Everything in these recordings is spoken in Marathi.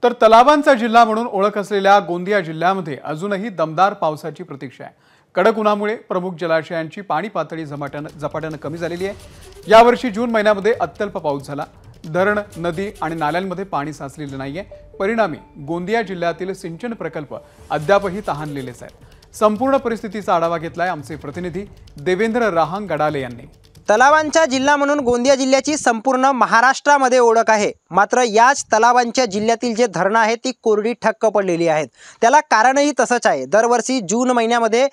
तर तलावांचा जिल्हा म्हणून ओळख असलेल्या गोंदिया जिल्ह्यामध्ये अजूनही दमदार पावसाची प्रतीक्षा आहे। कडक उन्हामुळे प्रमुख जलाशयांची पाणी पातळी झपाट्याने कमी झालेली आहे। यावर्षी जून महिन्यामध्ये अत्यल्प पाऊस झाला। धरण, नदी आणि नाल्यांमध्ये पाणी साचलेले नाहीये। परिणामी गोंदिया जिल्ह्यातील सिंचन प्रकल्प अद्यापही तहानलेलेच आहेत। संपूर्ण परिस्थितीचा आढावा घेतलाय आमचे प्रतिनिधी देवेंद्र राहंग गडाले यांनी। तलावांचा जिल्हा म्हणून गोंदिया जिल्ह्याची संपूर्ण महाराष्ट्रामध्ये ओळख आहे। मात्र याच तलावांच्या जिल्ह्यातील जे धरणं आहेत ती कोरडी ठक्क पडलेली आहेत। त्याला कारणही तसंच आहे। दरवर्षी जून महिन्यामध्ये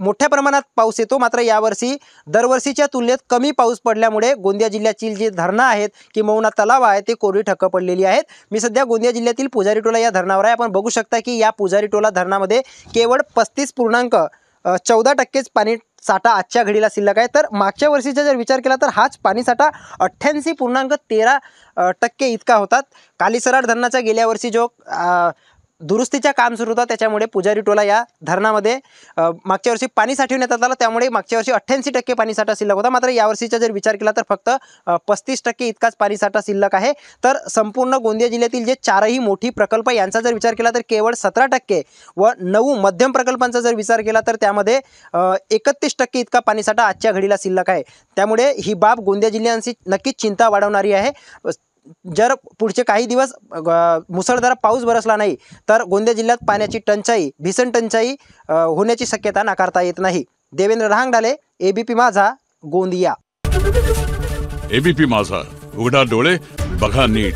मोठ्या प्रमाणात पाऊस येतो, मात्र यावर्षी दरवर्षीच्या तुलनेत कमी पाऊस पडल्यामुळे गोंदिया जिल्ह्यातील जे धरणं आहेत किंवा तलाव आहे ते कोरडी ठक्क पडलेली आहेत। मी सध्या गोंदिया जिल्ह्यातील पुजारी टोला या धरणावर आहे। आपण बघू शकता की या पुजारी टोला धरणामध्ये केवळ 35.14% पाणी साठा आजच्या घडीला शिल्लक आहे। तर मागच्या वर्षीचा जर विचार केला तर हाच पाणी साठा 88.13% इतका होता। कालीसराड धरणाचा गेल्या वर्षी जो दुरुस्तीचा काम सुरू होता त्याच्यामुळे पुजारी टोला या धरणामध्ये मागच्या वर्षी पाणी साठवण्यात आलं, त्यामुळे मागच्या वर्षी 88% पाणी साठा शिल्लक होता। मात्र यावर्षीचा जर विचार केला तर फक्त 35% इतकाच पाणी साठा शिल्लक आहे। तर संपूर्ण गोंदिया जिल्ह्यातील जे चारही मोठी प्रकल्प यांचा जर विचार केला तर केवळ 17% व 9 मध्यम प्रकल्पांचा जर विचार केला तर त्यामध्ये 31% इतका पाणी साठा आजच्या घडीला शिल्लक आहे। त्यामुळे ही बाब गोंदिया जिल्ह्याची नक्कीच चिंता वाढवणारी आहे। जर पुढचे काही दिवस मुसळधार पाऊस बरसला नाही तर गोंदिया जिल्ह्यात पाण्याची टंचाई, भीषण टंचाई होण्याची शक्यता नाकारता येत नाही। देवेंद्र राहंगडाले, एबीपी माझा, गोंदिया। एबीपी माझा, उघडा डोळे बघा नीट।